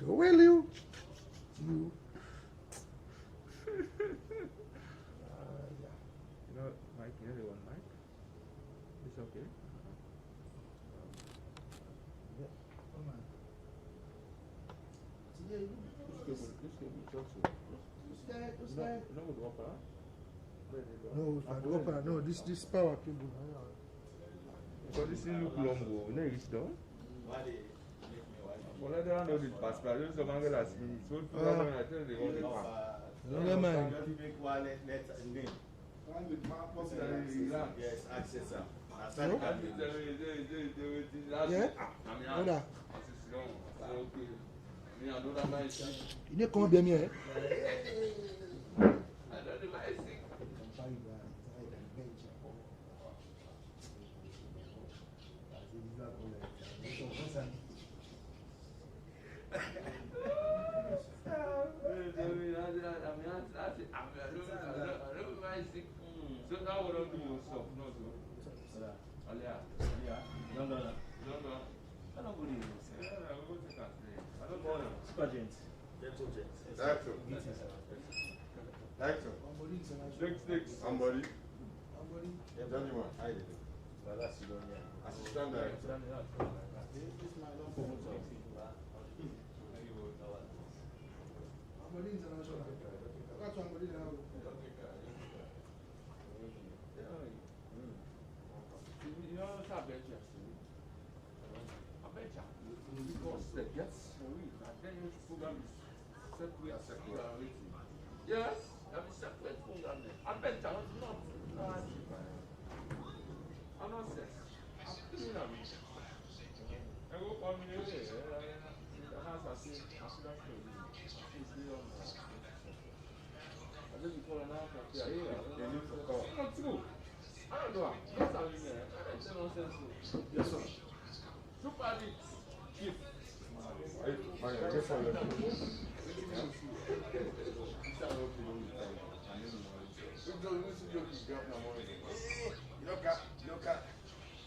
Well, you. Yeah. You know, Mike, you know the one, Mike? It's okay. Yeah. Come on. This cable shocks you. No, with opera. No, this power cable. Because this thing look long, you know it's done. Well, I don't know this pass, but I don't know some angle as me. So, I tell you, they want the pass. Never mind. Yes, access. Yeah? Brother. You need to come here, eh? So now what I'm doing is stop, no, so. Alia. No. I don't believe it. Yeah, I'm going to take that. I don't know. Super gent. Director. Somebody. Gentleman, I did it. Assistant director. You know what's up, Benja? I bet you. Because the gets sweet. And then you program is separate. Yes, I'm a separate program. I bet you I'm not. I'm not sex. I'm doing that. I go for me. The house I see. I see that story. I just before an hour. Yeah. Not true. I don't know. Yes, I'm in there. I don't say nonsense. Yes, sir. Super deep. Keep.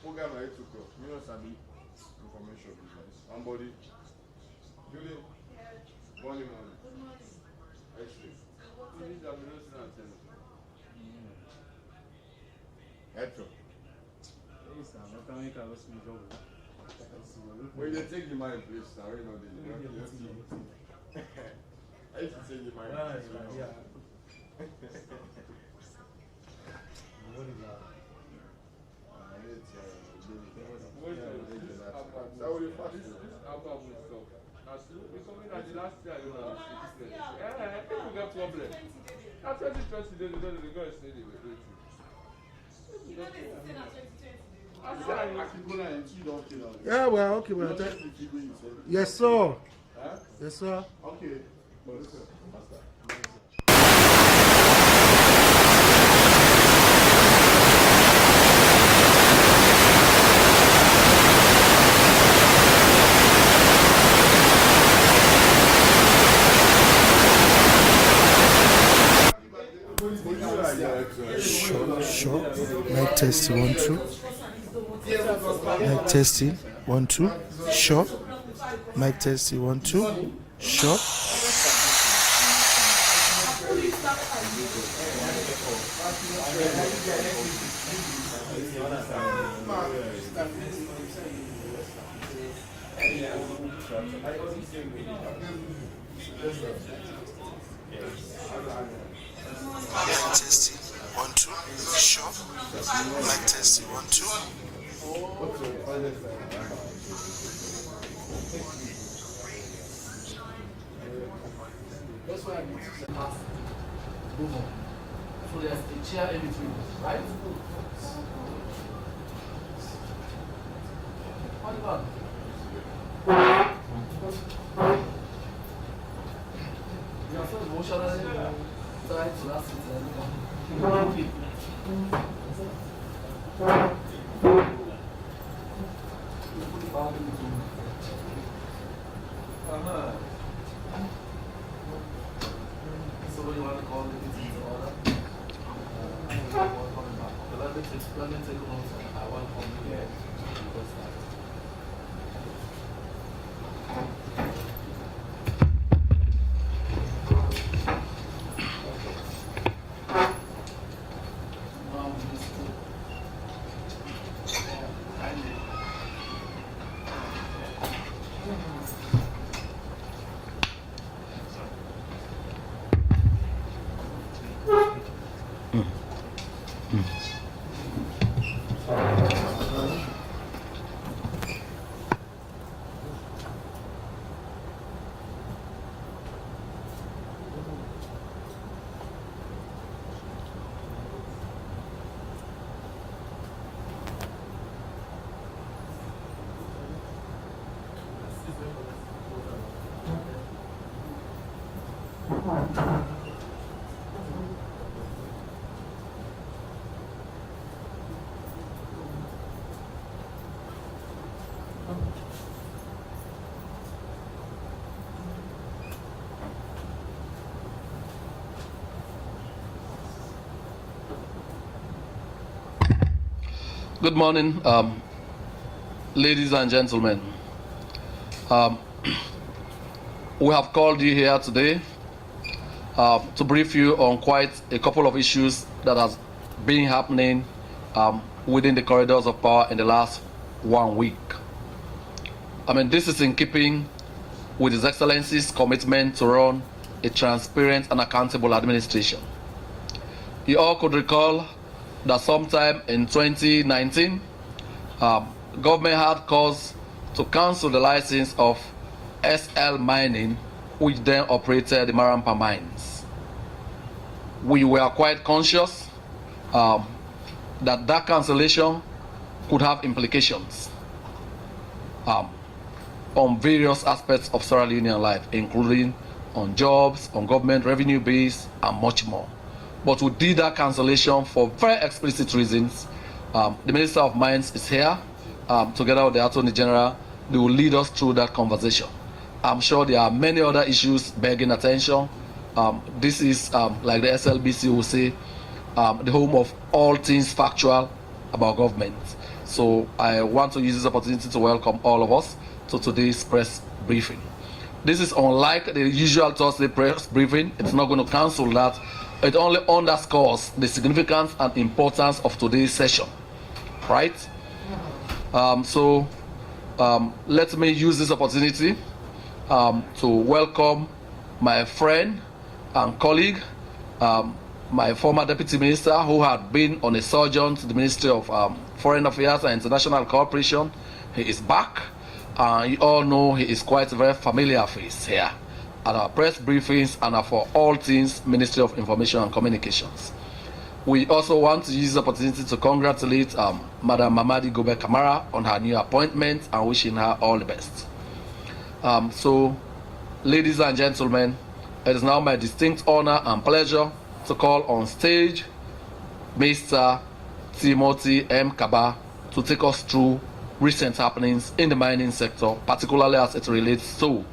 Program I took off. You know, Sabi, information business. Somebody, Julie, morning. Excellent. Etro. Well, they take the money, please. I already know this. I used to take the money. Yeah. Last year, you know, people get problem. That's 2020 days, they're going to say they were waiting. Yeah, well, okay, well. Yes, sir. Yes, sir. Okay. Sure. Mic testing 1 2. Mic testing 1 2. Sure. Mic testing 1 2. Sure. Mic testing 1 2. Sure. Mic testing 1 2. That's why I need to pass. Go home. So there's a chair in between, right? What about? You are so emotionally trying to last it. So what do you want to call it? Let me take a moment. I want to come here. Good morning, ladies and gentlemen. We have called you here today to brief you on quite a couple of issues that has been happening within the corridors of power in the last 1 week. This is in keeping with His Excellency's commitment to run a transparent and accountable administration. You all could recall that sometime in 2019, government had cause to cancel the license of SL Mining, which then operated the Marampa mines. We were quite conscious that cancellation could have implications on various aspects of Sierra Leonean life, including on jobs, on government revenue base, and much more. But we did that cancellation for very explicit reasons. The Minister of Mines is here, together with the Attorney General. They will lead us through that conversation. I'm sure there are many other issues begging attention. This is, like the SLBC will say, the home of all things factual about government. So I want to use this opportunity to welcome all of us to today's press briefing. This is unlike the usual Thursday press briefing. It's not going to cancel that. It only underscores the significance and importance of today's session, right? Let me use this opportunity to welcome my friend and colleague, my former deputy minister, who had been on a sojourn to the Ministry of Foreign Affairs and International Cooperation. He is back. You all know he is quite a very familiar face here at our press briefings and for all things Ministry of Information and Communications. We also want to use the opportunity to congratulate Madam Mamadi Gobe Kamara on her new appointment and wishing her all the best. So, ladies and gentlemen, it is now my distinct honor and pleasure to call on stage Mr. Timothy M. Kaba to take us through recent happenings in the mining sector, particularly as it relates to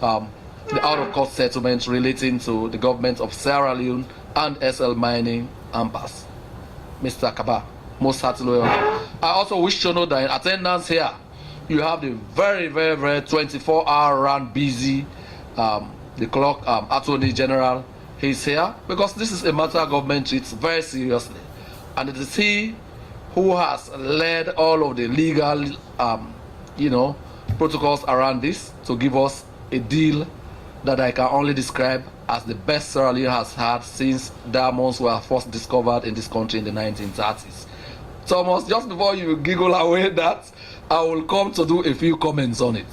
the out-of-court settlement relating to the government of Sierra Leone and SL Mining AMPAS. Mr. Kaba, most heartily welcome. I also wish to know that in attendance here, you have the very, very, very 24-hour round busy, the clock Attorney General. He's here because this is a matter government treats very seriously. And it is he who has led all of the legal, protocols around this to give us a deal that I can only describe as the best Sierra Leone has had since diamonds were first discovered in this country in the 1930s. Thomas, just before you giggle away that, I will come to do a few comments on it.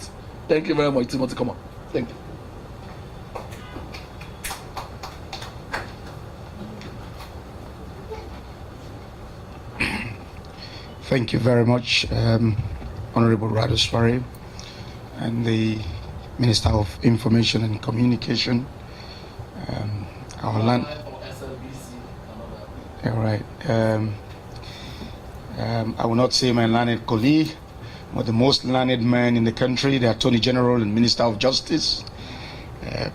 Thank you very much, Timothy. Come on. Thank you. Thank you very much, Honorable Radoswari and the Minister of Information and Communication. Our land. All right. I will not say my learned colleague, but the most learned man in the country, the Attorney General and Minister of Justice,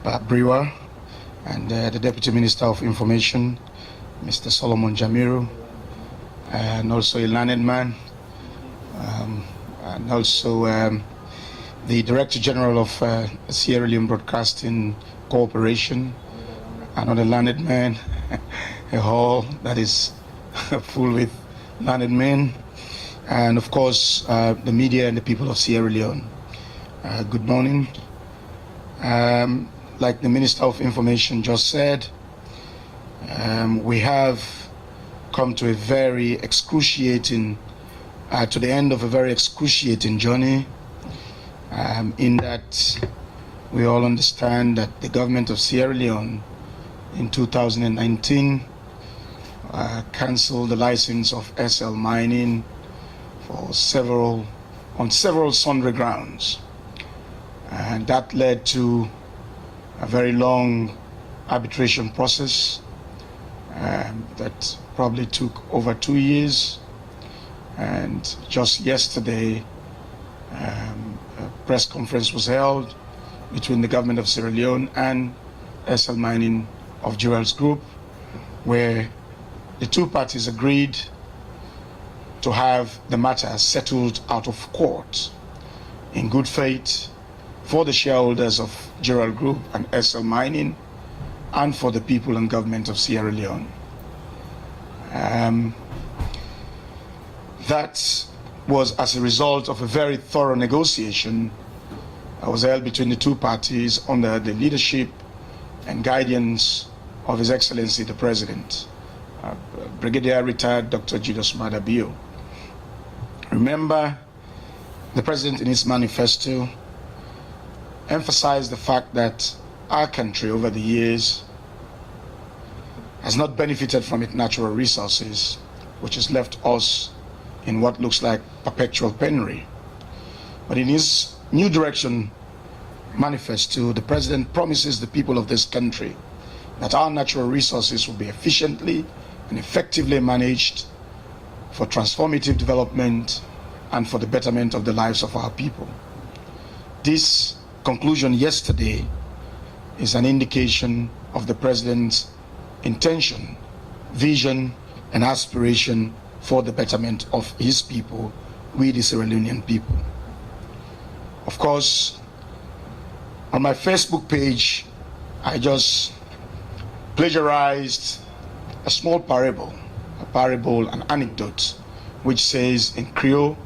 Bob Brewer, and the Deputy Minister of Information, Mr. Solomon Jamiru, and also a learned man, and also the Director General of Sierra Leone Broadcasting Corporation, another learned man, a hall that is full with learned men, and of course the media and the people of Sierra Leone. Good morning. Like the Minister of Information just said, we have come to a very excruciating, to the end of a very excruciating journey, in that we all understand that the government of Sierra Leone in 2019 canceled the license of SL Mining on several sundry grounds. And that led to a very long arbitration process that probably took over 2 years. And just yesterday, a press conference was held between the government of Sierra Leone and SL Mining of Jurels Group, where the two parties agreed to have the matter settled out of court in good faith for the shareholders of Jurel Group and SL Mining and for the people and government of Sierra Leone. That was as a result of a very thorough negotiation that was held between the two parties under the leadership and guidance of His Excellency the President, Brigadier Retired Dr. Julius Maada Bio. Remember, the President in his manifesto emphasized the fact that our country over the years has not benefited from its natural resources, which has left us in what looks like perpetual penury. But in his New Direction manifesto, the President promises the people of this country that our natural resources will be efficiently and effectively managed for transformative development and for the betterment of the lives of our people. This conclusion yesterday is an indication of the President's intention, vision, and aspiration for the betterment of his people, we the Sierra Leonean people. Of course, on my Facebook page, I just plagiarized a small parable, an anecdote, which says in Creole,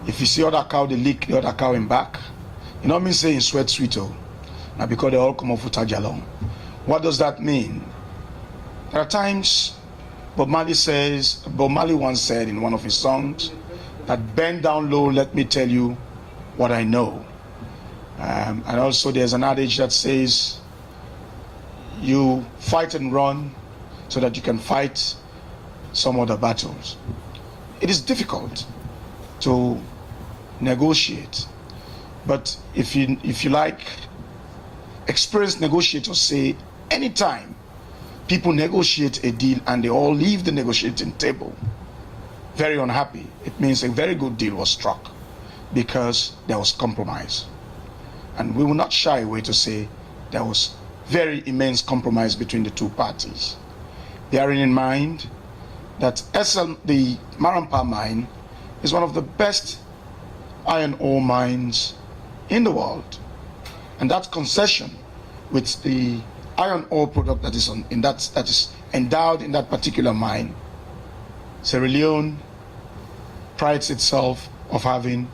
if you see other cow, they lick the other cow in back. You know what I mean, say in sweat sweeto, now because they all come off with tajalong. What does that mean? There are times Bob Marley once said in one of his songs that bend down low, let me tell you what I know. And also there's an adage that says you fight and run so that you can fight some other battles. It is difficult to negotiate, but if you like, experienced negotiators say anytime people negotiate a deal and they all leave the negotiating table very unhappy, it means a very good deal was struck because there was compromise. And we will not shy away to say there was very immense compromise between the two parties. Bearing in mind that the Marampa mine is one of the best iron ore mines in the world. And that concession with the iron ore product that is that is endowed in that particular mine, Sierra Leone prides itself of having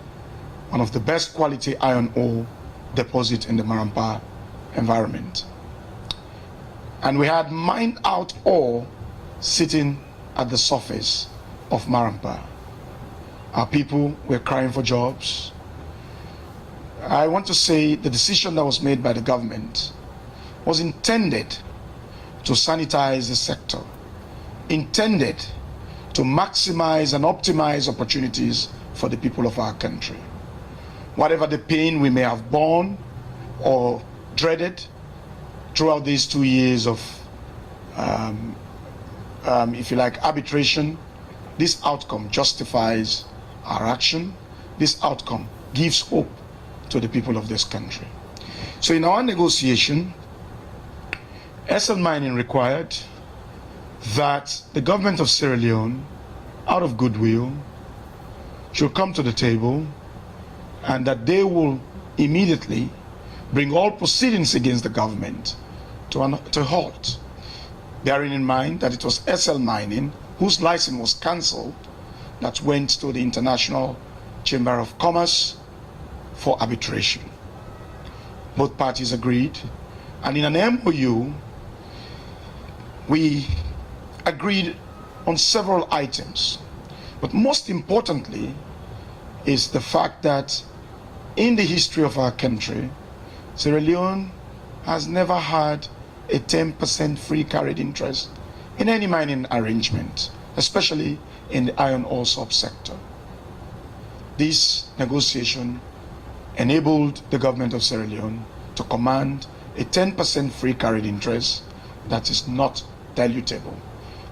one of the best quality iron ore deposit in the Marampa environment. And we had mined out ore sitting at the surface of Marampa. Our people were crying for jobs. I want to say the decision that was made by the government was intended to sanitize the sector, intended to maximize and optimize opportunities for the people of our country. Whatever the pain we may have borne or dreaded throughout these 2 years of, if you like, arbitration, this outcome justifies our action. This outcome gives hope to the people of this country. So in our negotiation, SL Mining required that the government of Sierra Leone, out of goodwill, should come to the table and that they will immediately bring all proceedings against the government to a halt, bearing in mind that it was SL Mining, whose license was cancelled, that went to the International Chamber of Commerce for arbitration. Both parties agreed, and in an MOU, we agreed on several items. But most importantly is the fact that in the history of our country, Sierra Leone has never had a 10% free carried interest in any mining arrangement, especially in the iron ore subsector. This negotiation enabled the government of Sierra Leone to command a 10% free carried interest that is not dilutable.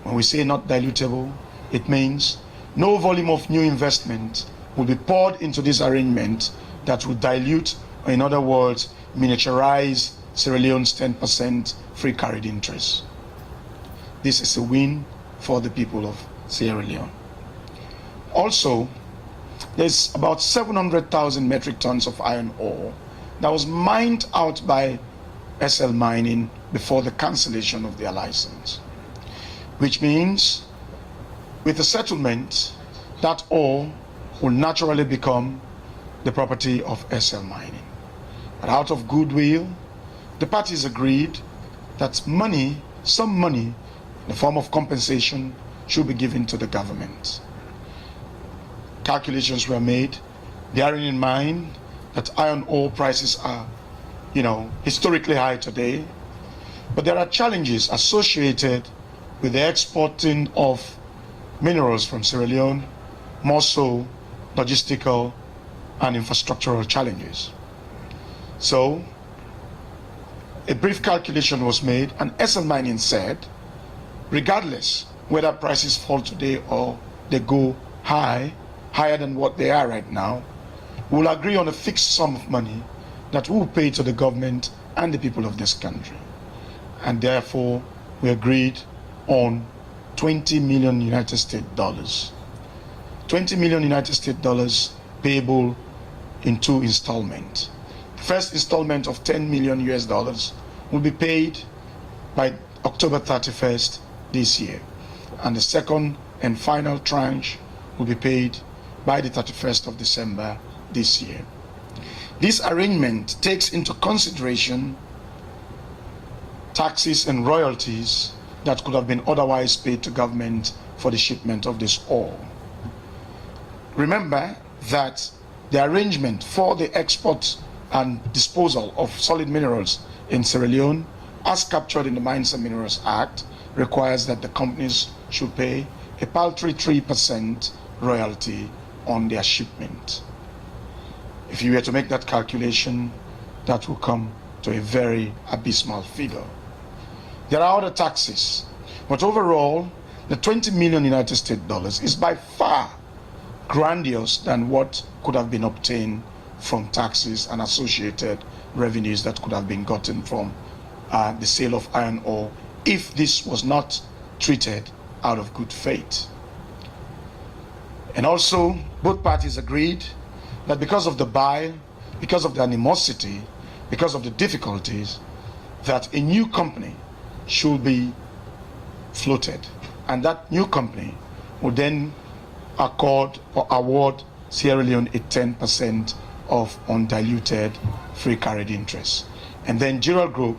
When we say not dilutable, it means no volume of new investment will be poured into this arrangement that will dilute, or in other words, miniaturize Sierra Leone's 10% free carried interest. This is a win for the people of Sierra Leone. Also, there's about 700,000 metric tons of iron ore that was mined out by SL Mining before the cancellation of their license, which means with the settlement, that ore will naturally become the property of SL Mining. But out of goodwill, the parties agreed that money, some money in the form of compensation, should be given to the government. Calculations were made, bearing in mind that iron ore prices are, historically high today, but there are challenges associated with the exporting of minerals from Sierra Leone, more so logistical and infrastructural challenges. So, a brief calculation was made, and SL Mining said, regardless whether prices fall today or they go higher than what they are right now, we'll agree on a fixed sum of money that we'll pay to the government and the people of this country. And therefore, we agreed on 20 million United States dollars. 20 million United States dollars payable in 2 installments. The first installment of 10 million US dollars will be paid by October 31st this year. And the second and final tranche will be paid by the 31st of December this year. This arrangement takes into consideration taxes and royalties that could have been otherwise paid to government for the shipment of this ore. Remember that the arrangement for the export and disposal of solid minerals in Sierra Leone, as captured in the Mines and Minerals Act, requires that the companies should pay a paltry 3% royalty on their shipment. If you were to make that calculation, that will come to a very abysmal figure. There are other taxes, but overall, the 20 million United States dollars is by far grandiose than what could have been obtained from taxes and associated revenues that could have been gotten from the sale of iron ore if this was not treated out of good faith. And also, both parties agreed that because of the bile, because of the animosity, because of the difficulties, that a new company should be floated, and that new company would then accord or award Sierra Leone a 10% of undiluted free carried interest. And then Gerald Group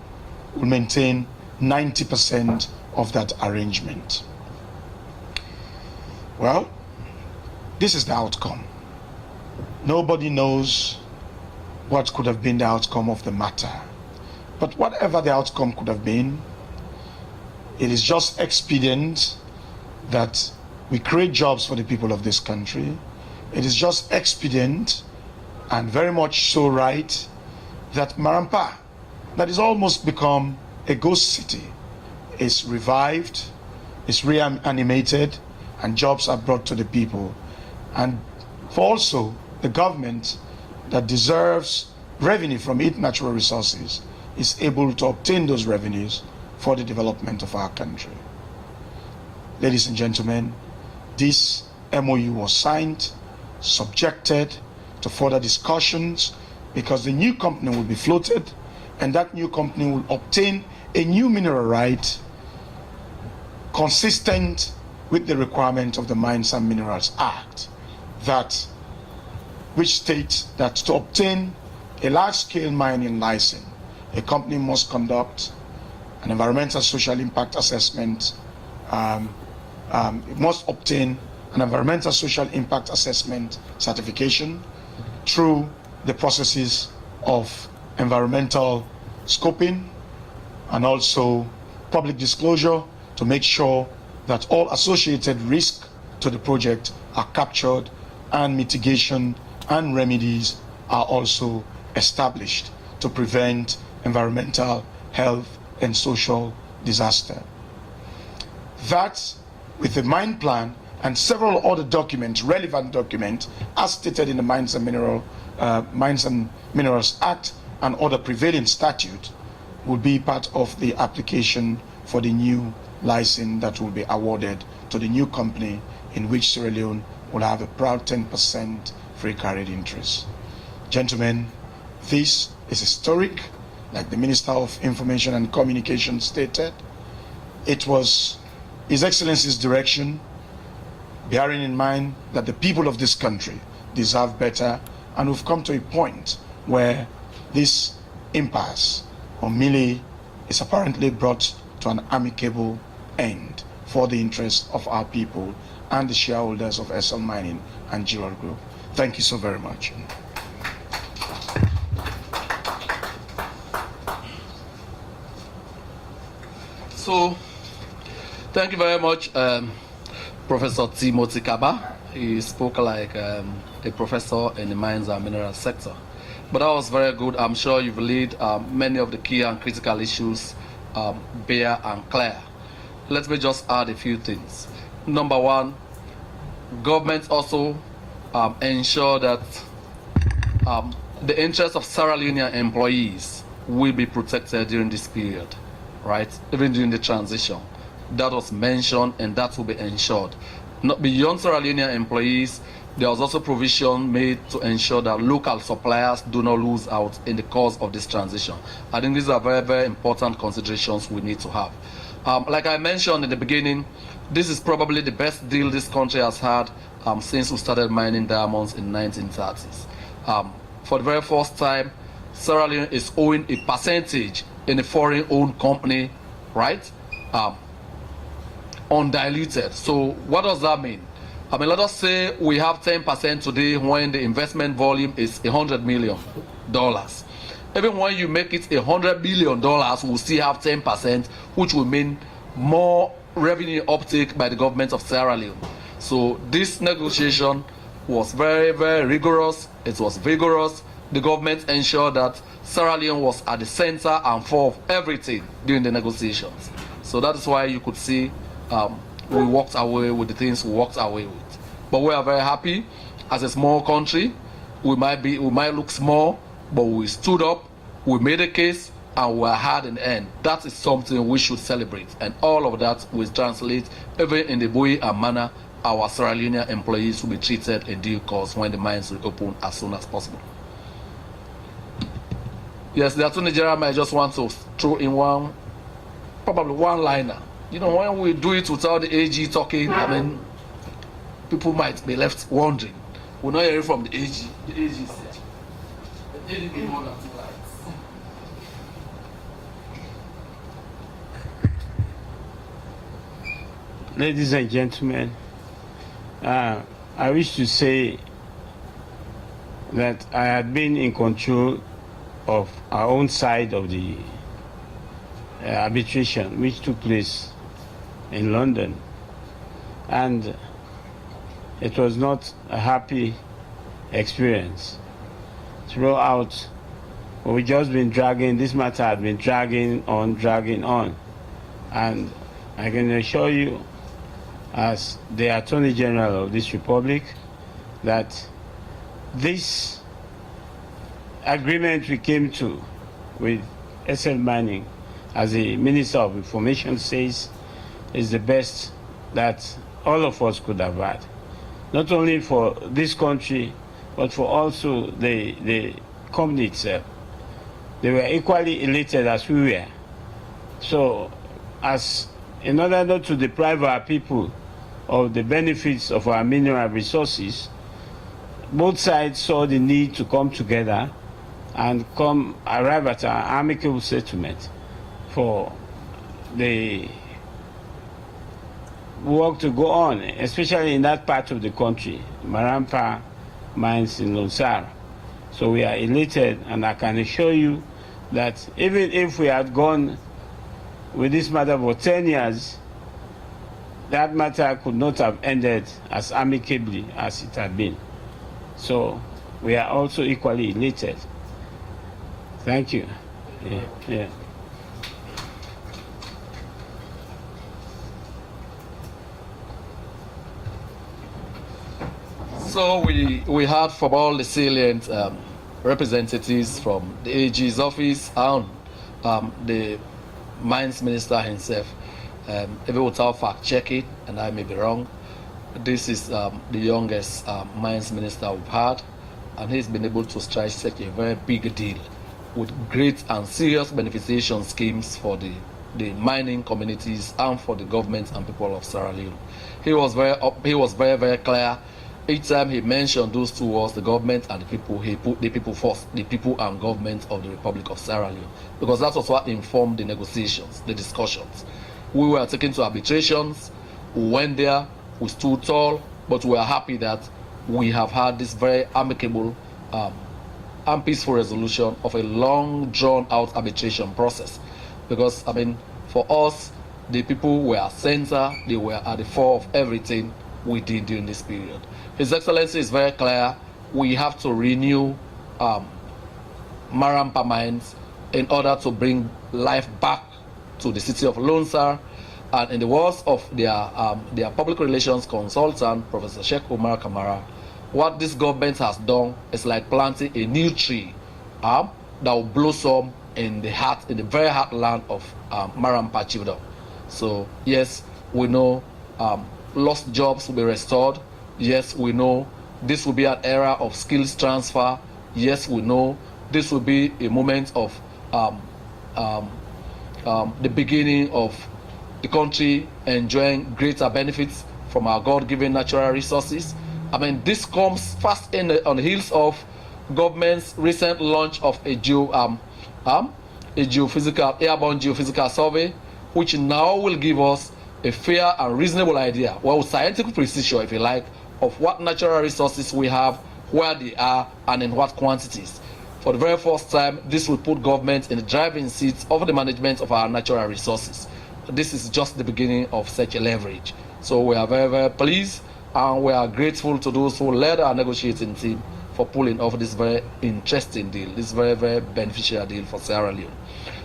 will maintain 90% of that arrangement. Well, this is the outcome. Nobody knows what could have been the outcome of the matter. But whatever the outcome could have been, it is just expedient that we create jobs for the people of this country. It is just expedient and very much so right that Marampa, that is almost become a ghost city, is revived, is reanimated, and jobs are brought to the people. And for also the government that deserves revenue from its natural resources is able to obtain those revenues for the development of our country. Ladies and gentlemen, this MOU was signed, subjected to further discussions, because the new company will be floated, and that new company will obtain a new mineral right consistent with the requirement of the Mines and Minerals Act, which states that to obtain a large-scale mining license, a company must conduct an environmental social impact assessment. It must obtain an environmental social impact assessment certification through the processes of environmental scoping and also public disclosure to make sure that all associated risks to the project are captured and mitigation and remedies are also established to prevent environmental, health, and social disaster. That, with the mine plan and several other documents, relevant documents, as stated in the Mines and Minerals Act and other prevailing statute, will be part of the application for the new license that will be awarded to the new company, in which Sierra Leone will have a proud 10% free carried interest. Gentlemen, this is historic, like the Minister of Information and Communication stated. It was His Excellency's direction, bearing in mind that the people of this country deserve better, and we've come to a point where this impasse or melee is apparently brought to an amicable end for the interest of our people and the shareholders of SL Mining and Gerald Group. Thank you so very much. So, thank you very much, Professor Timothy Kaba. He spoke like a professor in the mines and minerals sector. But that was very good. I'm sure you've laid many of the key and critical issues bare and clear. Let me just add a few things. Number one, government also ensure that the interests of Sierra Leonean employees will be protected during this period, right? Even during the transition. That was mentioned, and that will be ensured. Not beyond Sierra Leonean employees, there was also provision made to ensure that local suppliers do not lose out in the course of this transition. I think these are very, very important considerations we need to have. Like I mentioned in the beginning, this is probably the best deal this country has had since we started mining diamonds in the 1930s. For the very first time, Sierra Leone is owing a percentage in a foreign-owned company, right? Undiluted. So what does that mean? I mean, let us say we have 10% today when the investment volume is $100 million. Even when you make it $100 billion, we'll still have 10%, which will mean more revenue uptake by the government of Sierra Leone. So this negotiation was very, very rigorous. It was vigorous. The government ensured that Sierra Leone was at the center and fore of everything during the negotiations. So that is why you could see we walked away with the things we walked away with. But we are very happy. As a small country, we might look small, but we stood up, we made a case, and we are hard in the end. That is something we should celebrate, and all of that will translate even in the way and manner our Sierra Leonean employees will be treated in due course when the mines will open as soon as possible. Yes, the Attorney General might just want to throw in probably one liner. You know, when we do it without the AG talking, I mean, people might be left wondering. We're not hearing from the AG. The AG said, it didn't be more than 2 lines. Ladies and gentlemen, I wish to say that I had been in control of our own side of the arbitration, which took place in London, and it was not a happy experience. Throughout, we've just been this matter had been dragging on, and I can assure you, as the Attorney General of this Republic, that this agreement we came to with SL Mining, as the Minister of Information says, is the best that all of us could have had. Not only for this country, but for also the company itself. They were equally elated as we were. So, in order not to deprive our people of the benefits of our mineral resources, both sides saw the need to come together and arrive at an amicable settlement for the work to go on, especially in that part of the country, Marampa mines in Lonsar. So we are elated, and I can assure you that even if we had gone with this matter for 10 years, that matter could not have ended as amicably as it had been. So we are also equally elated. Thank you. Yeah. So we heard from all the salient representatives from the AG's office and the mines minister himself. If without fact check it, and I may be wrong, this is the youngest mines minister we've had, and he's been able to strike such a very big deal with great and serious beneficiation schemes for the mining communities and for the government and people of Sierra Leone. He was very clear. Each time he mentioned those two words, the government and the people, he put the people first, the people and government of the Republic of Sierra Leone, because that was what informed the negotiations, the discussions. We were taken to arbitrations, we went there, we stood tall, but we are happy that we have had this very amicable and peaceful resolution of a long drawn-out arbitration process. Because, I mean, for us, the people were center, they were at the fore of everything we did during this period. His Excellency is very clear. We have to renew Marampa mines in order to bring life back to the city of Lone Star. And in the words of their public relations consultant, Professor Sheikh Umar Kamara, what this government has done is like planting a new tree that will blossom in the very heartland of Marampa Chiefdom. So yes, we know lost jobs will be restored. Yes, we know this will be an era of skills transfer. Yes, we know this will be a moment of the beginning of the country enjoying greater benefits from our God-given natural resources. I mean, this comes fast on the heels of government's recent launch of a airborne geophysical survey, which now will give us a fair and reasonable idea, well, scientific precision, if you like, of what natural resources we have, where they are, and in what quantities. For the very first time, this will put government in the driving seat of the management of our natural resources. This is just the beginning of such a leverage. So we are very, very pleased, and we are grateful to those who led our negotiating team for pulling off this very interesting deal, this very, very beneficial deal for Sierra Leone.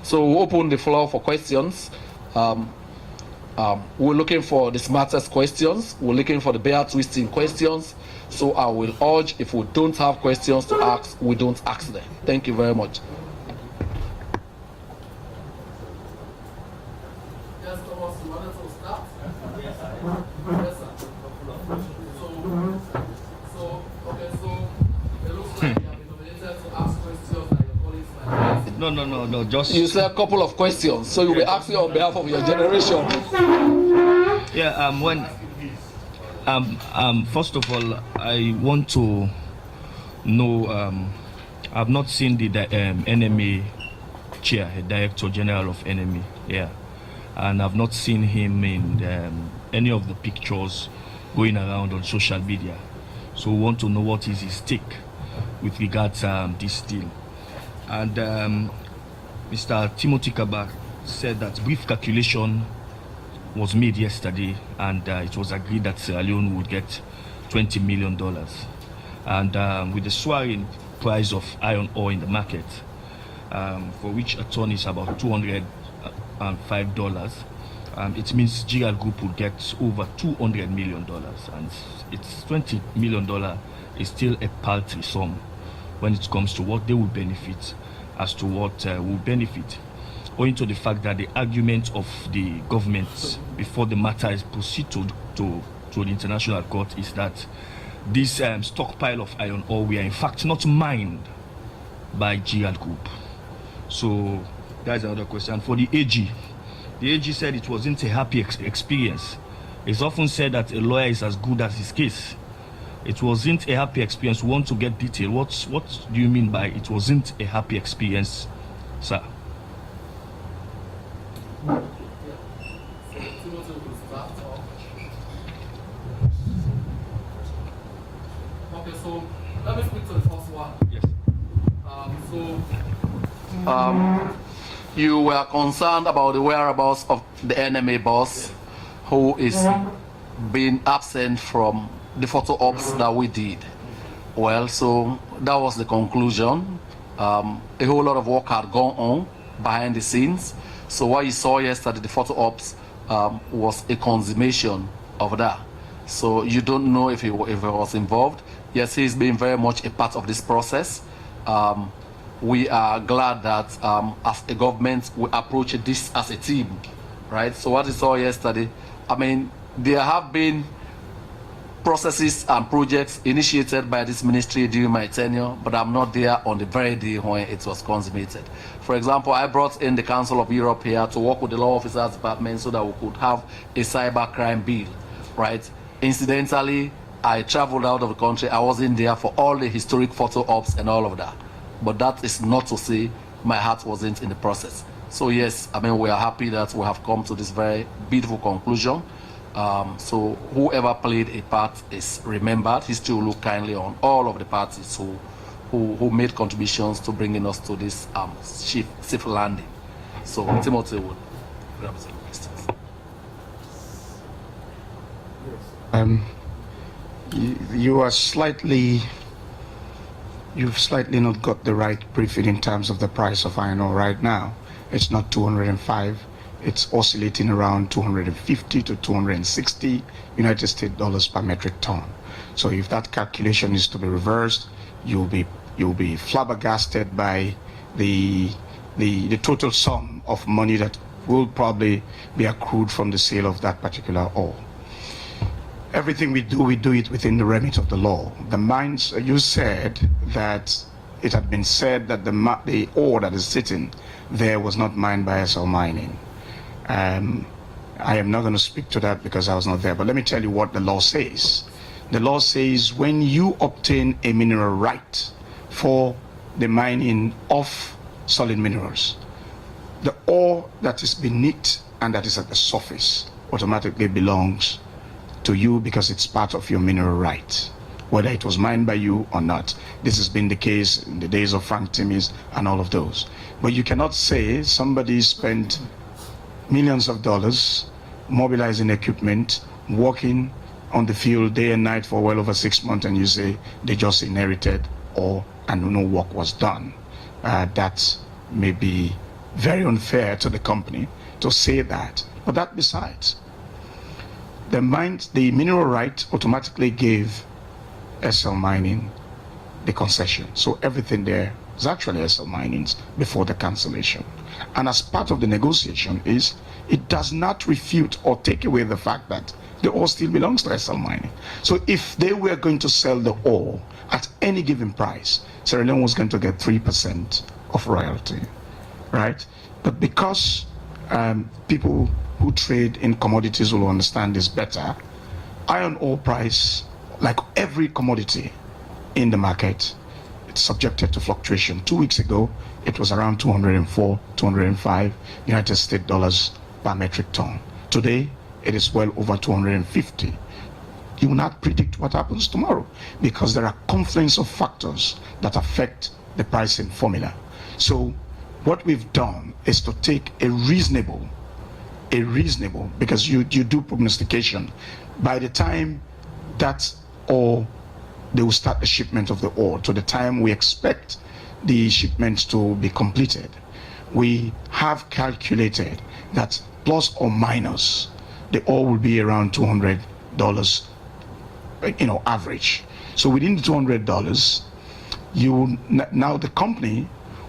So we open the floor for questions. We're looking for the smartest questions. We're looking for the bear twisting questions. So I will urge, if we don't have questions to ask, we don't ask them. Thank you very much. Yes, Thomas, you wanted to start? Yes, sir. So it looks like you have been nominated to ask questions that your colleagues might ask. No, just... You said a couple of questions, so you'll be asking on behalf of your generation. Yeah, first of all, I want to know, I've not seen the NMA chair, Director General of NMA, yeah, and I've not seen him in any of the pictures going around on social media. So we want to know what is his take with regards to this deal. And Mr. Timothy Kabar said that brief calculation was made yesterday, and it was agreed that Sierra Leone would get $20 million. And with the soaring price of iron ore in the market, for which a ton is about $205, it means GR Group would get over $200 million. And it's $20 million is still a paltry sum when it comes to what they will benefit as to what will benefit, owing to the fact that the argument of the government before the matter is proceeded to the international court is that this stockpile of iron ore were in fact not mined by GR Group. So that's another question. For the AG said it wasn't a happy experience. It's often said that a lawyer is as good as his case. It wasn't a happy experience. We want to get detail. What do you mean by it wasn't a happy experience, sir? Okay, so let me speak to the first one. Yes. You were concerned about the whereabouts of the NMA boss who is being absent from the photo ops that we did. Well, so that was the conclusion. A whole lot of work had gone on behind the scenes. So what you saw yesterday, the photo ops, was a consummation of that. So you don't know if he was involved. yes, he's been very much a part of this process. We are glad that as a government, we approach this as a team, right? So what we saw yesterday, I mean, there have been processes and projects initiated by this ministry during my tenure, but I'm not there on the very day when it was consummated. For example, I brought in the Council of Europe here to work with the Law Officers Department so that we could have a cyber crime bill, right? Incidentally, I traveled out of the country. I wasn't there for all the historic photo ops and all of that. But that is not to say my heart wasn't in the process. So yes, I mean, we are happy that we have come to this very beautiful conclusion. So whoever played a part is remembered. History will look kindly on all of the parties who made contributions to bringing us to this safe landing. So Timothy would grab some questions. You've slightly not got the right briefing in terms of the price of iron ore right now. It's not 205. It's oscillating around 250 to 260 United States dollars per metric ton. So if that calculation is to be reversed, you'll be flabbergasted by the total sum of money that will probably be accrued from the sale of that particular ore. Everything we do it within the remit of the law. The mines, you said that it had been said that the ore that is sitting there was not mined by SL Mining. I am not going to speak to that because I was not there, but let me tell you what the law says. The law says when you obtain a mineral right for the mining of solid minerals, the ore that is beneath and that is at the surface automatically belongs to you because it's part of your mineral right, whether it was mined by you or not. This has been the case in the days of Frank Timmins and all of those. But you cannot say somebody spent millions of dollars mobilizing equipment, working on the field day and night for well over 6 months, and you say they just inherited ore and no work was done. That may be very unfair to the company to say that. But that besides, the mineral right automatically gave SL Mining the concession. So everything there is actually SL Mining's before the cancellation. And as part of the negotiation is, it does not refute or take away the fact that the ore still belongs to SL Mining. So if they were going to sell the ore at any given price, Sierra Leone was going to get 3% of royalty, right? But because people who trade in commodities will understand this better, iron ore price, like every commodity in the market, it's subjected to fluctuation. 2 weeks ago, it was around 204, 205 United States dollars per metric ton. Today, it is well over 250. You will not predict what happens tomorrow because there are confluence of factors that affect the pricing formula. So what we've done is to take a reasonable, because you do prognostication. By the time that ore, they will start the shipment of the ore to the time we expect the shipments to be completed. We have calculated that plus or minus, the ore will be around $200, average. So within the $200, now the company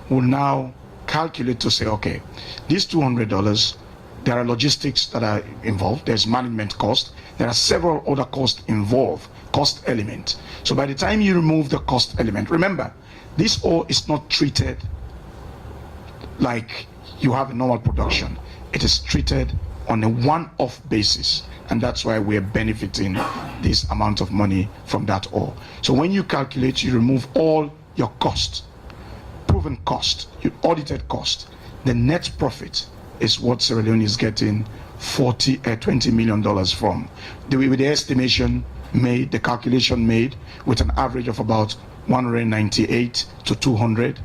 will now calculate to say, okay, these $200, there are logistics that are involved, there's management cost, there are several other costs involved, cost element. So by the time you remove the cost element, remember, this ore is not treated like you have a normal production. It is treated on a one-off basis, and that's why we're benefiting this amount of money from that ore. So when you calculate, you remove all your cost, proven cost, your audited cost, the net profit is what Sierra Leone is getting $20 million from. With the estimation made, the calculation made with an average of about 198 to 200,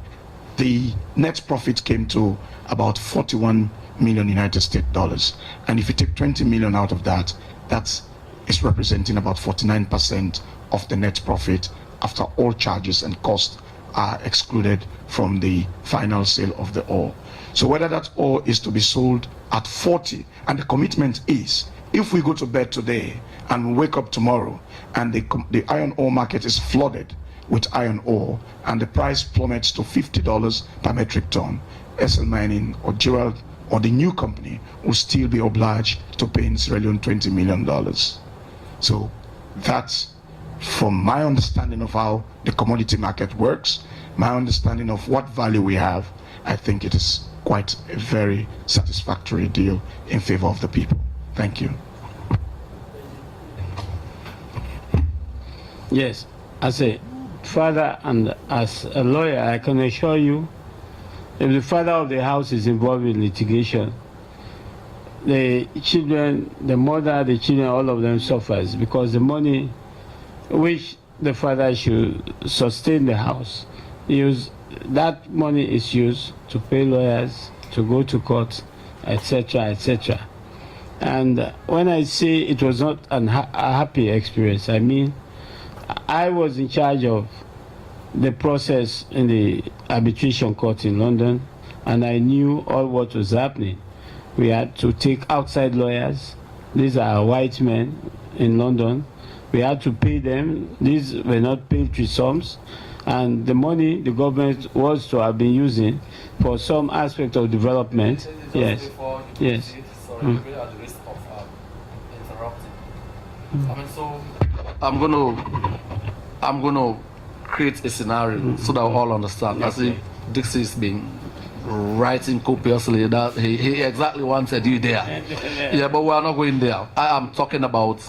the net profit came to about 41 million United States dollars. And if you take 20 million out of that, that is representing about 49% of the net profit after all charges and costs are excluded from the final sale of the ore. So whether that ore is to be sold at 40, and the commitment is if we go to bed today and wake up tomorrow and the iron ore market is flooded with iron ore and the price plummets to $50 per metric ton, SL Mining or Gerald or the new company will still be obliged to pay in Sierra Leone $20 million. So that's from my understanding of how the commodity market works, my understanding of what value we have, I think it is quite a very satisfactory deal in favor of the people. Thank you. Yes, as a father and as a lawyer, I can assure you, if the father of the house is involved in litigation, the children, the mother, the children, all of them suffers because the money which the father should sustain the house, that money is used to pay lawyers, to go to court, etc., etc. And when I say it was not a happy experience, I mean, I was in charge of the process in the arbitration court in London, and I knew all what was happening. We had to take outside lawyers. These are white men in London. We had to pay them. These were not paltry sums. And the money the government was to have been using for some aspect of development. Yes. Yes. Sorry, at the risk of interrupting. I mean, so I'm gonna create a scenario so that we all understand. As if Dixie's been writing copiously that he exactly wanted you there. Yeah, but we are not going there. I am talking about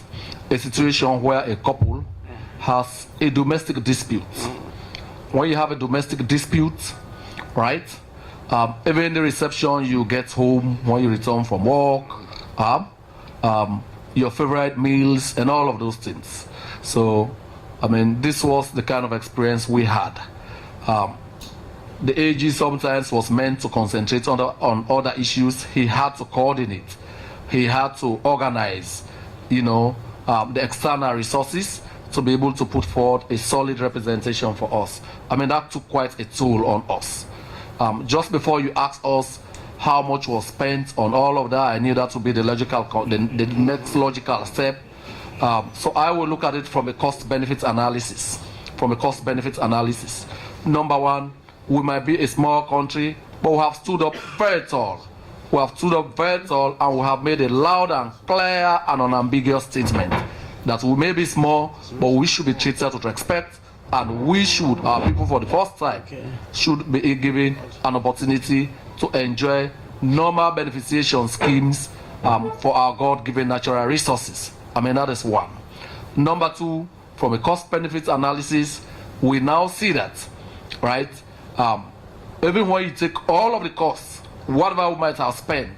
a situation where a couple has a domestic dispute. When you have a domestic dispute, right? Even in the reception, you get home when you return from work, your favorite meals and all of those things. So, I mean, this was the kind of experience we had. The AG sometimes was meant to concentrate on other issues. He had to coordinate. He had to organize, the external resources to be able to put forward a solid representation for us. I mean, that took quite a toll on us. Just before you asked us how much was spent on all of that, I knew that would be the next logical step. So I will look at it from a cost-benefit analysis. Number one, we might be a small country, but we have stood up very tall. And we have made a loud and clear and unambiguous statement that we may be small, but we should be treated with respect, and we should, our people for the first time, should be given an opportunity to enjoy normal beneficiation schemes for our God-given natural resources. I mean, that is one. Number two, from a cost-benefit analysis, we now see that, right, even when you take all of the costs, whatever we might have spent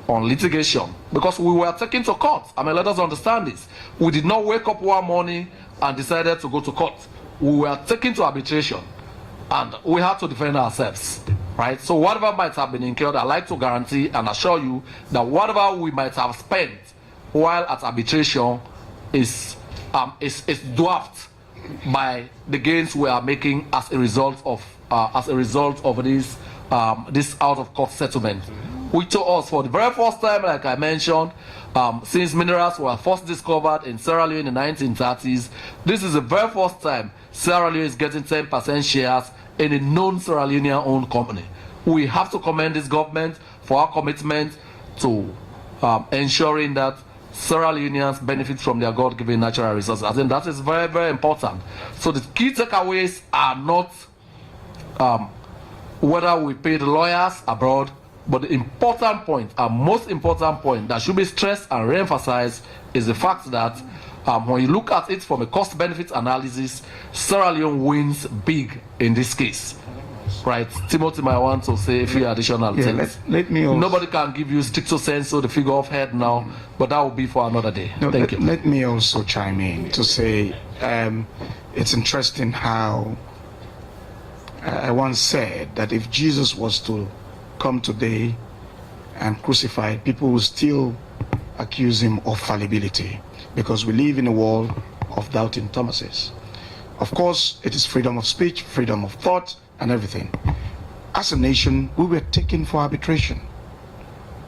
on litigation, because we were taken to court. I mean, let us understand this. We did not wake up one morning and decided to go to court. We were taken to arbitration, and we had to defend ourselves, right? So whatever might have been incurred, I'd like to guarantee and assure you that whatever we might have spent while at arbitration is dwarfed by the gains we are making as a result of this out-of-court settlement. Which to us, for the very first time, like I mentioned, since minerals were first discovered in Sierra Leone in the 1930s, this is the very first time Sierra Leone is getting 10% shares in a known Sierra Leonean-owned company. We have to commend this government for our commitment to ensuring that Sierra Leoneans benefit from their God-given natural resources. I think that is very, very important. So the key takeaways are not whether we pay the lawyers abroad, but the important point, and most important point that should be stressed and re-emphasized is the fact that when you look at it from a cost-benefit analysis, Sierra Leone wins big in this case. Right, Timothy might want to say a few additional things. Let me also, nobody can give you stricto sensu the figure of head now, but that will be for another day. No, Thank you. Let me also chime in to say it's interesting how I once said that if Jesus was to come today and crucified, people will still accuse him of fallibility, because we live in a world of doubting Thomases. Of course, it is freedom of speech, freedom of thought, and everything. As a nation, we were taken for arbitration.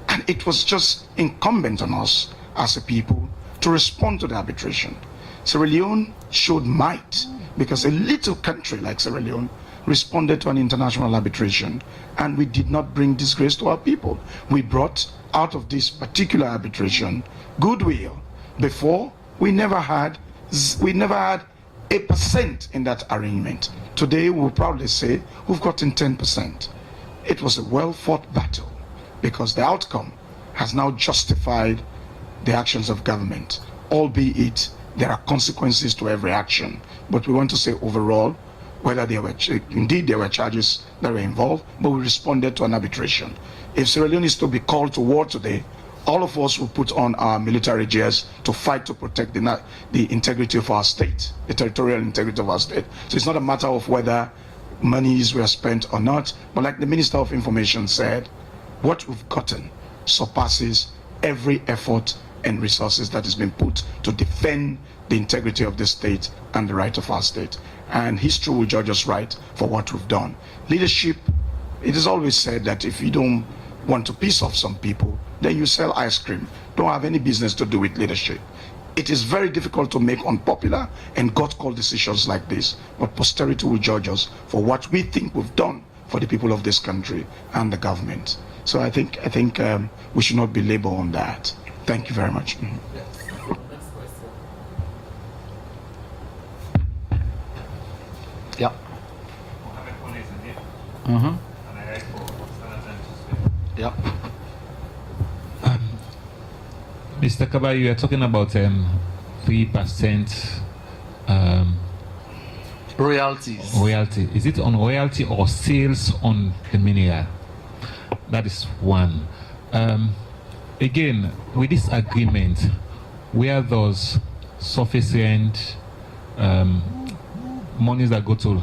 And it was just incumbent on us as a people to respond to the arbitration. Sierra Leone showed might because a little country like Sierra Leone responded to an international arbitration, and we did not bring disgrace to our people. We brought out of this particular arbitration goodwill. Before, we never had a percent in that arrangement. Today, we'll proudly say we've gotten 10%. It was a well-fought battle because the outcome has now justified the actions of government, albeit there are consequences to every action. But we want to say overall, whether indeed there were charges that were involved, but we responded to an arbitration. If Sierra Leone is to be called to war today, all of us will put on our military gears to fight to protect the integrity of our state, the territorial integrity of our state. So it's not a matter of whether monies were spent or not, but like the Minister of Information said, what we've gotten surpasses every effort and resources that has been put to defend the integrity of the state and the right of our state. And history will judge us right for what we've done. Leadership, it is always said that if you don't want to piss off some people, then you sell ice cream. Don't have any business to do with leadership. It is very difficult to make unpopular and God-called decisions like this, but posterity will judge us for what we think we've done for the people of this country and the government. So I think we should not be labeled on that. Thank you very much. Yeah. Mm-hmm. Yeah. Mr. Kaba, you are talking about 3% royalties. Royalty. Is it on royalty or sales on the mineral? That is one. Again, with this agreement, where those surface rent, monies that go to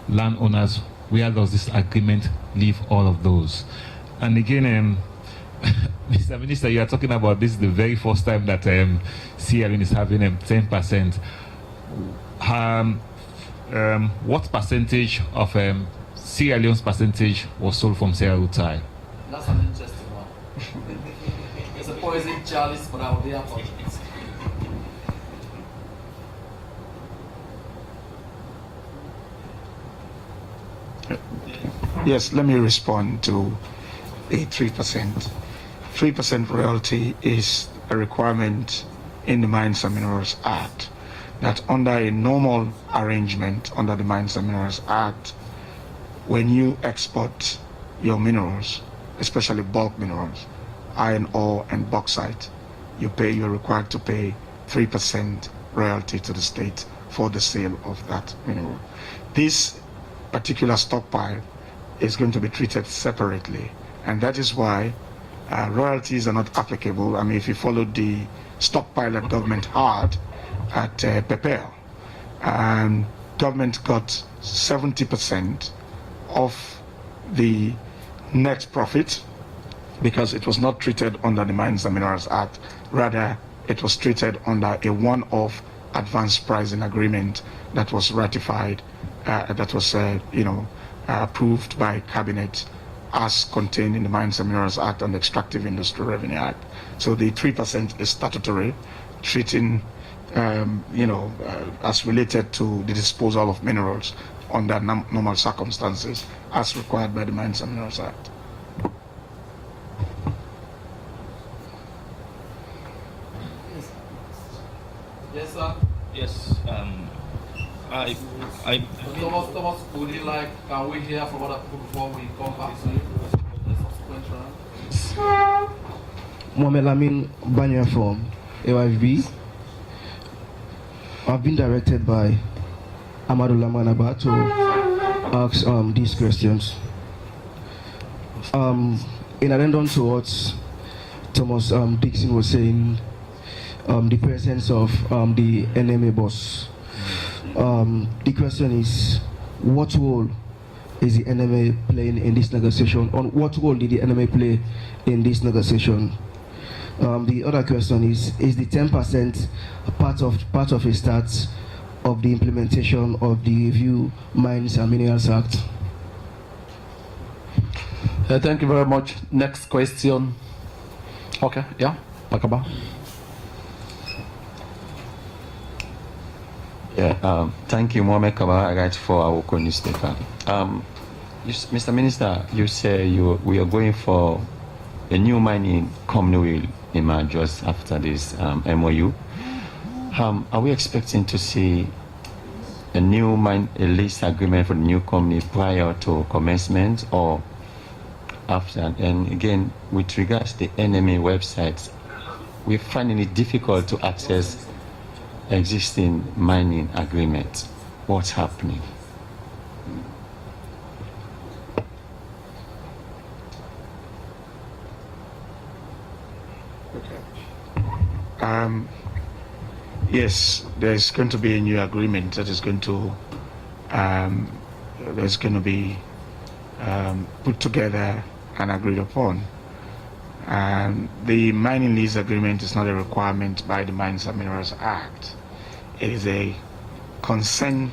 landowners, where does this agreement leave all of those? And again, Mr. Minister, you are talking about this the very first time that Sierra Leone is having 10%. What percentage of Sierra Leone's percentage was sold from Sierra Leone? That's an interesting one. It's a poison chalice, but I'll be up on it. Yes, let me respond to the 3%. 3% royalty is a requirement in the Mines and Minerals Act that under a normal arrangement under the Mines and Minerals Act, when you export your minerals, especially bulk minerals, iron ore and bauxite, you're required to pay 3% royalty to the state for the sale of that mineral. This particular stockpile is going to be treated separately, and that is why royalties are not applicable. I mean, if you follow the stockpile that government had at Pepel, government got 70% of the net profit because it was not treated under the Mines and Minerals Act. Rather, it was treated under a one-off advanced pricing agreement that was ratified, that was approved by Cabinet as contained in the Mines and Minerals Act and the Extractive Industry Revenue Act. So the 3% is statutory, treating, as related to the disposal of minerals under normal circumstances as required by the Mines and Minerals Act. Yes, sir. Yes. Thomas, would you can we hear from other people before we come back to you? The subsequent round. Mohamed Lamin Banyan from AYV. I've been directed by Amadou Lamanaba to ask these questions. In addendum to what Thomas Dixon was saying, the presence of the NMA boss. The question is, what role is the NMA playing in this negotiation? On what role did the NMA play in this negotiation? The other question is the 10% part of a start of the implementation of the Review Mines and Minerals Act? Thank you very much. Next question. Okay, yeah, Pakaba. Yeah, thank you, Mohamed Kabara. I write for our newspaper. Mr. Minister, you say we are going for a new mining company will emerge just after this MOU. Are we expecting to see a lease agreement for the new company prior to commencement or after? And again, with regards to the NMA websites, we're finding it difficult to access existing mining agreements. What's happening? Yes, there's going to be a new agreement that is going to be put together and agreed upon. The mining lease agreement is not a requirement by the Mines and Minerals Act. It is a consent.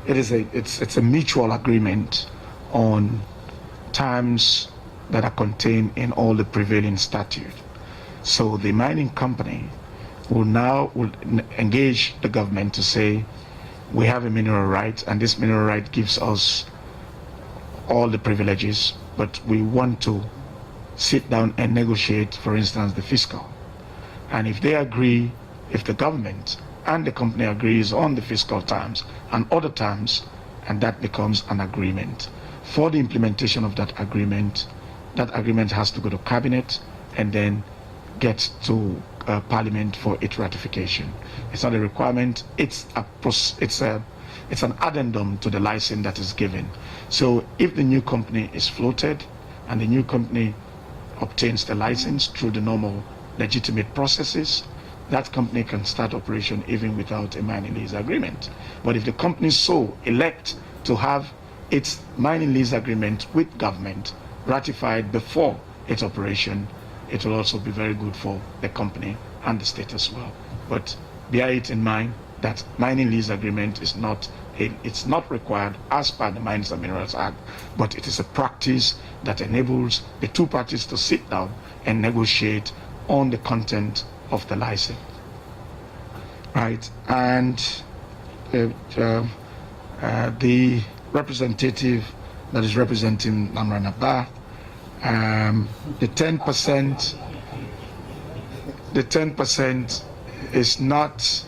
It's a mutual agreement on terms that are contained in all the prevailing statute. So the mining company will engage the government to say, we have a mineral right, and this mineral right gives us all the privileges, but we want to sit down and negotiate, for instance, the fiscal. And if they agree, if the government and the company agrees on the fiscal terms and other terms, and that becomes an agreement. For the implementation of that agreement has to go to cabinet and then get to Parliament for its ratification. It's not a requirement. It's an addendum to the license that is given. So if the new company is floated and the new company obtains the license through the normal legitimate processes, that company can start operation even without a mining lease agreement. But if the company so elect to have its mining lease agreement with government ratified before its operation, it will also be very good for the company and the state as well. But bear it in mind that mining lease agreement is not required as per the Mines and Minerals Act, but it is a practice that enables the two parties to sit down and negotiate on the content of the license. Right, and the representative that is representing Lamran Abba, the 10% is not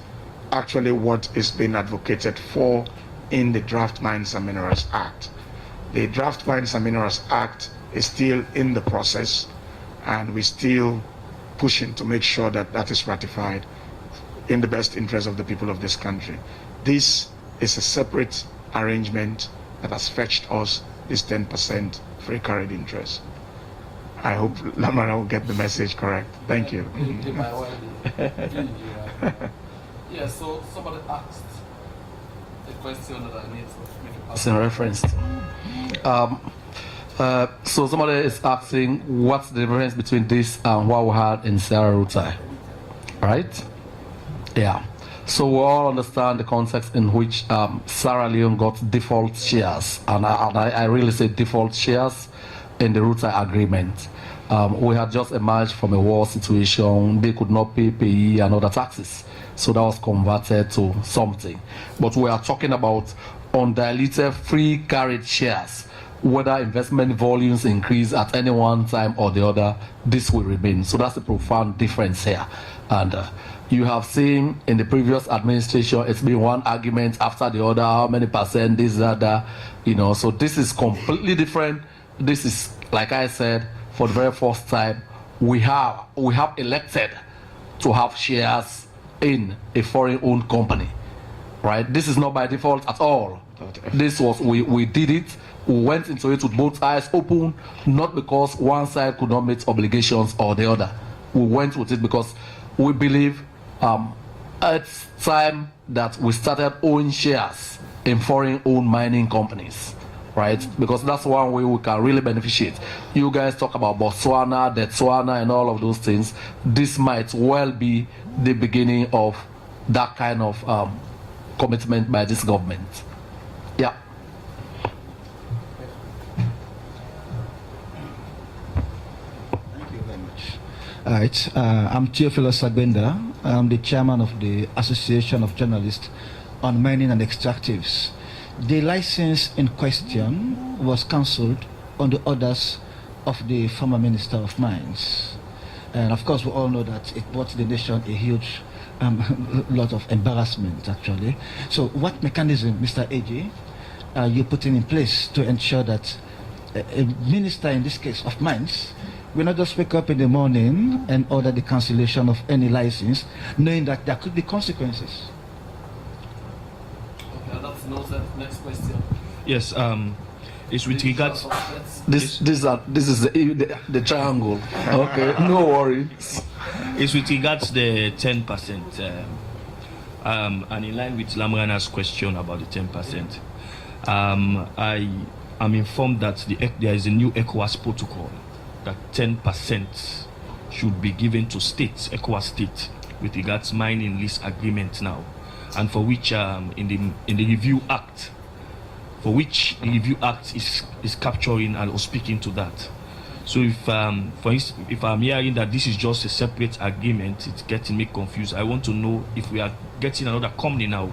actually what is being advocated for in the Draft Mines and Minerals Act. The Draft Mines and Minerals Act is still in the process, and we're still pushing to make sure that that is ratified in the best interest of the people of this country. This is a separate arrangement that has fetched us this 10% free carried interest. I hope Lamara will get the message correct. Thank you. Yeah, so somebody asked a question that I need to make a passing reference to. So somebody is asking what's the difference between this and what we had in Sierra Leone, right? Yeah. So we all understand the context in which Sierra Leone got default shares, and I really say default shares in the Ruta agreement. We had just emerged from a war situation. They could not pay PE and other taxes, so that was converted to something. But we are talking about undiluted free carried shares. Whether investment volumes increase at any one time or the other, this will remain. So that's a profound difference here. And you have seen in the previous administration, it's been one argument after the other, how many percent, this, that, you know. So this is completely different. This is, like I said, for the very first time, we have elected to have shares in a foreign-owned company, right? This is not by default at all. This was, we did it. We went into it with both eyes open, not because one side could not meet obligations or the other. We went with it because we believe it's time that we started owning shares in foreign-owned mining companies, right? Because that's one way we can really beneficiate. You guys talk about Botswana, Botswana, and all of those things. This might well be the beginning of that kind of commitment by this government. Yeah. Thank you very much. All right, I'm Theophilus Sagbenda. I'm the chairman of the Association of Journalists on mining and extractives. The license in question was cancelled on the orders of the former Minister of Mines. And of course, we all know that it brought the nation a huge lot of embarrassment, actually. So what mechanism, Mr. AG, are you putting in place to ensure that a minister, in this case of mines, will not just wake up in the morning and order the cancellation of any license, knowing that there could be consequences? Okay, that's noted. Next question. Yes, it's with regards. This is the triangle. Okay, no worries. It's with regards the 10%, and in line with Lamrana's question about the 10%. I am informed that there is a new ECOWAS protocol that 10% should be given to states, ECOWAS state, with regards mining lease agreement now, and for which in the Review Act, is capturing and or speaking to that. So if for instance, if I'm hearing that this is just a separate agreement, it's getting me confused. I want to know if we are getting another company now,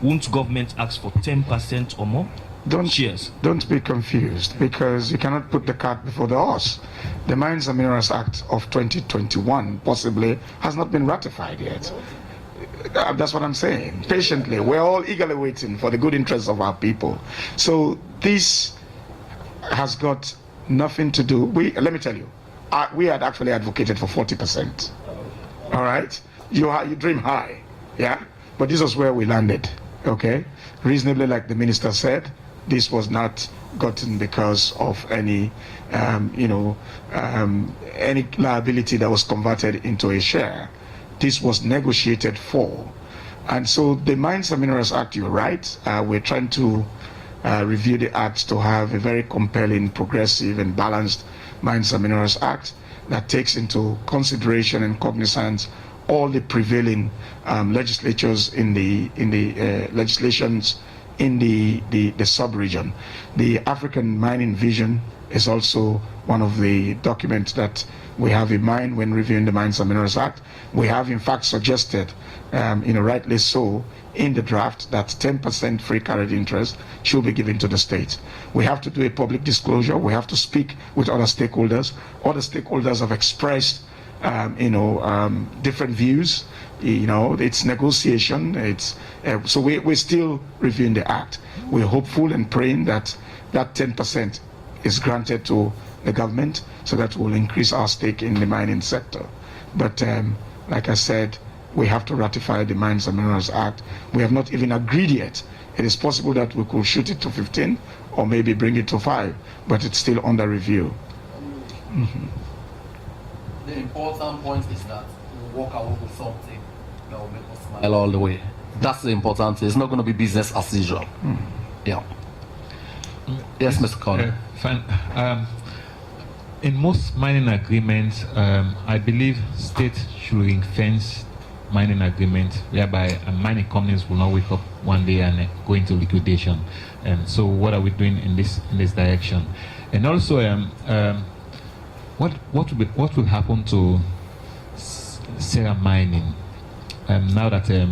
won't government ask for 10% or more? Don't be confused, because you cannot put the cart before the horse. The Mines and Minerals Act of 2021 possibly has not been ratified yet. That's what I'm saying. Patiently, we're all eagerly waiting for the good interests of our people. So this has got nothing to do. Let me tell you, we had actually advocated for 40%. All right, you dream high, yeah, but this was where we landed. Okay, reasonably, like the minister said, this was not gotten because of any, any liability that was converted into a share. This was negotiated for. And so the Mines and Minerals Act, you're right, we're trying to review the act to have a very compelling, progressive and balanced Mines and Minerals Act that takes into consideration and cognizance all the prevailing legislatures in the legislations in the sub-region. The African Mining Vision is also one of the documents that we have in mind when reviewing the Mines and Minerals Act. We have in fact suggested, rightly so, in the draft that 10% free carried interest should be given to the state. We have to do a public disclosure. We have to speak with other stakeholders. Other stakeholders have expressed, different views. It's negotiation. So we're still reviewing the act. We're hopeful and praying that that 10% is granted to the government, so that will increase our stake in the mining sector. But like I said, we have to ratify the Mines and Minerals Act. We have not even agreed yet. It is possible that we could shoot it to 15 or maybe bring it to 5, but it's still under review. Mm-hmm. The important point is that we walk away with something that will make us smile all the way. That's the important thing. It's not going to be business as usual. Mm. Yeah. Yes, Mr. Conner. Fine. In most mining agreements, I believe states should ring-fence mining agreement, whereby mining companies will not wake up one day and go into liquidation. So what are we doing in this direction? And also, what will happen to Sarah Mining now that a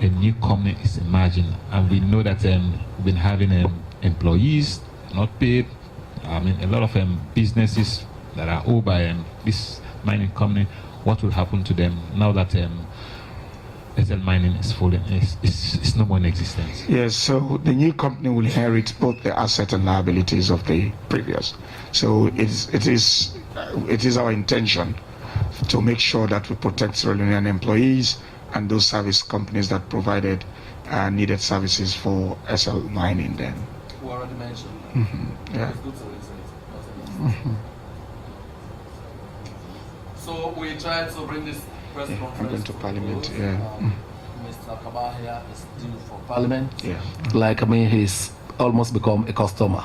new company is emerging, and we know that we've been having employees not paid. I mean, a lot of businesses that are owned by this mining company. What will happen to them now that SL Mining is falling? It's no more in existence. Yes. So the new company will inherit both the assets and liabilities of the previous. So it is our intention to make sure that we protect Sierra Leonean employees and those service companies that provided needed services for SL Mining then. We already mentioned that. Mm-hmm. Yeah. It's good to listen. Mm-hmm. So we tried to bring this press conference. I'm going to Parliament, yeah. Mr. Kabahia is due for Parliament. Yeah. Like me, he's almost become a customer.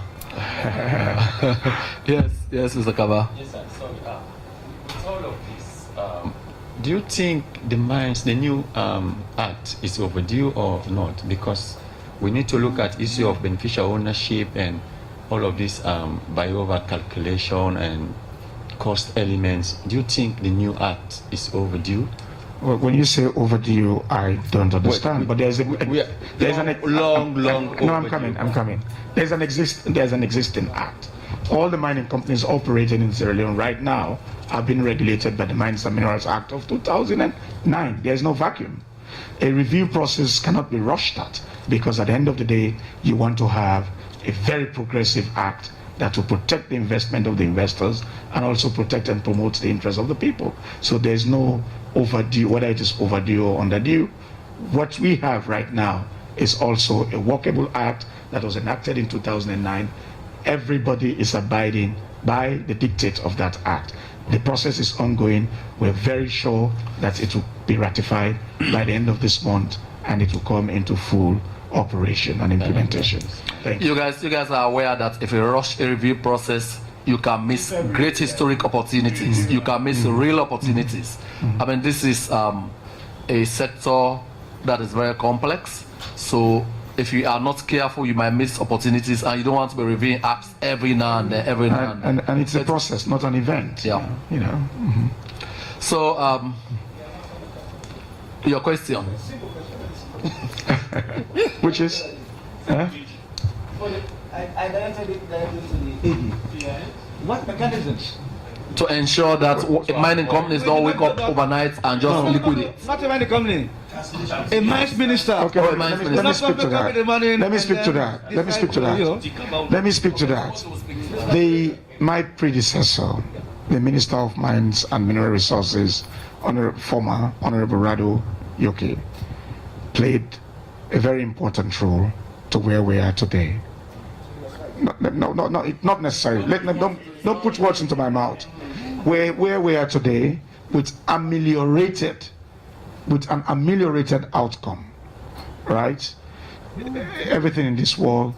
Yes, Mr. Kaba. Yes, sir. Sorry. With all of this, do you think the new act is overdue or not? Because we need to look at issue of beneficial ownership and all of this by-over calculation and cost elements. Do you think the new act is overdue, Well, when you say overdue, I don't understand. But there's an long. No, I'm coming. There's an existing act. All the mining companies operating in Sierra Leone right now have been regulated by the Mines and Minerals Act of 2009. There's no vacuum. A review process cannot be rushed at, because at the end of the day, you want to have a very progressive act that will protect the investment of the investors and also protect and promote the interests of the people. So there's no overdue, whether it is overdue or underdue. What we have right now is also a workable act that was enacted in 2009. Everybody is abiding by the dictates of that act. The process is ongoing. We're very sure that it will be ratified by the end of this month, and it will come into full operation and implementation. Thank you. You guys are aware that if you rush a review process, you can miss great historic opportunities. You can miss real opportunities. I mean, this is a sector that is very complex. So if you are not careful, you might miss opportunities, and you don't want to be reviewing acts every now and then, And it's a process, not an event. Yeah. You know. So, your question. Which is? I directed it directly to the AG. What mechanisms? To ensure that mining companies don't wake up overnight and just liquidate. Not a mining company. A mines minister. Okay, let me speak to that. Let me speak to that. My predecessor, the Minister of Mines and Mineral Resources, former Honorable Rado Yoke, played a very important role to where we are today. No, not necessarily. Don't put words into my mouth. Where we are today, with an ameliorated outcome, right? Everything in this world,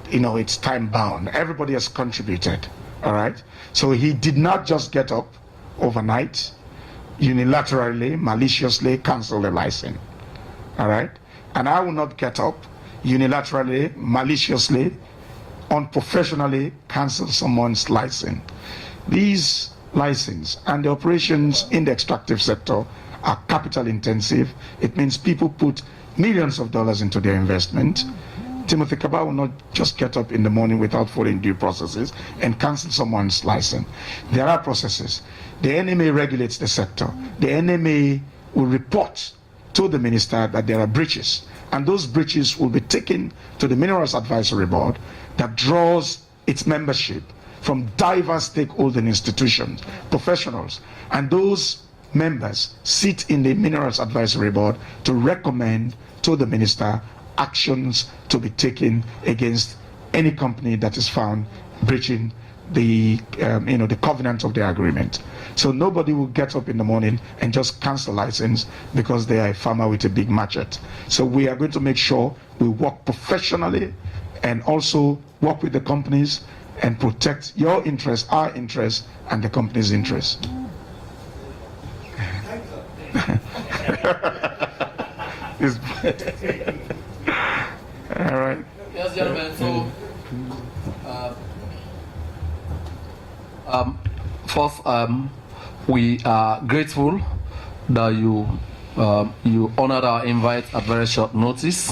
it's time bound. Everybody has contributed, all right? So he did not just get up overnight, unilaterally, maliciously cancel the license, all right? And I will not get up unilaterally, maliciously, unprofessionally cancel someone's license. These licenses and the operations in the extractive sector are capital intensive. It means people put millions of dollars into their investment. Timothy Kaba will not just get up in the morning without following due processes and cancel someone's license. There are processes. The NMA regulates the sector. The NMA will report to the minister that there are breaches, and those breaches will be taken to the Minerals Advisory Board that draws its membership from diverse stakeholder institutions, professionals, and those members sit in the Minerals Advisory Board to recommend to the minister actions to be taken against any company that is found breaching the covenant of the agreement. So nobody will get up in the morning and just cancel license because they are a farmer with a big machete. So we are going to make sure we work professionally and also work with the companies and protect your interests, our interests, and the company's interests. All right. Yes, gentlemen. So, first, we are grateful that you honored our invite at very short notice.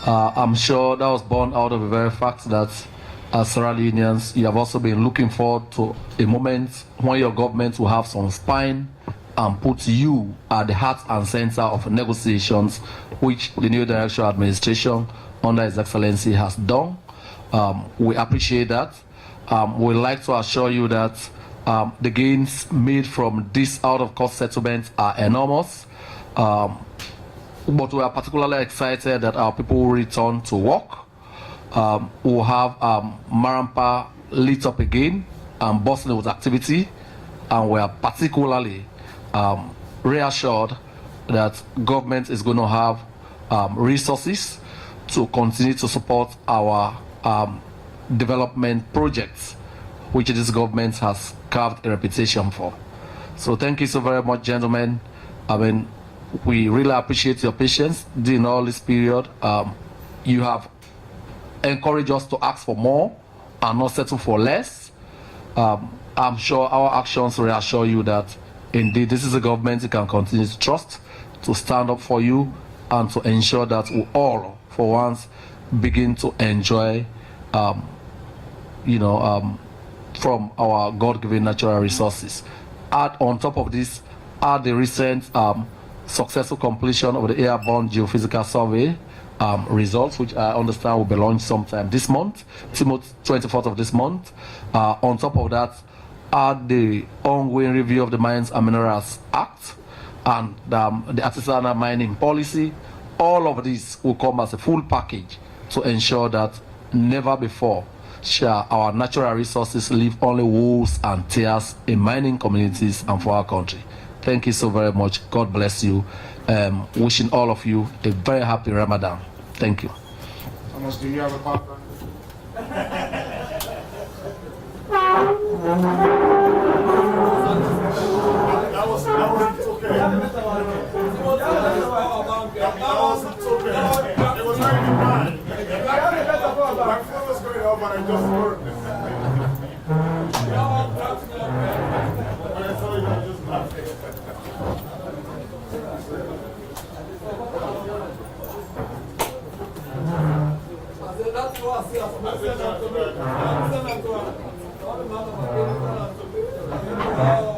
I'm sure that was born out of the very fact that as Sierra Leoneans, you have also been looking forward to a moment when your government will have some spine and put you at the heart and center of negotiations, which the new directional administration under His Excellency has done. We appreciate that. We'd like to assure you that the gains made from this out-of-court settlement are enormous. But we are particularly excited that our people will return to work. We'll have Marampa lit up again and bustling with activity, and we are particularly reassured that government is going to have resources to continue to support our development projects, which this government has carved a reputation for. So thank you so very much, gentlemen. I mean, we really appreciate your patience during all this period. You have encouraged us to ask for more and not settle for less. I'm sure our actions reassure you that indeed this is a government you can continue to trust, to stand up for you, and to ensure that we all, for once, begin to enjoy, from our God-given natural resources. Add on top of this, add the recent successful completion of the airborne geophysical survey results, which I understand will be launched sometime this month, 24th of this month. On top of that, add the ongoing review of the Mines and Minerals Act and the artisanal mining policy. All of this will come as a full package to ensure that never before shall our natural resources leave only woes and tears in mining communities and for our country. Thank you so very much. God bless you. Wishing all of you a very happy Ramadan. Thank you. Thomas, do you have a partner? That was okay. That wasn't okay. It was very bad. My phone was going off and I just heard it. When I saw you, I just laughed. That's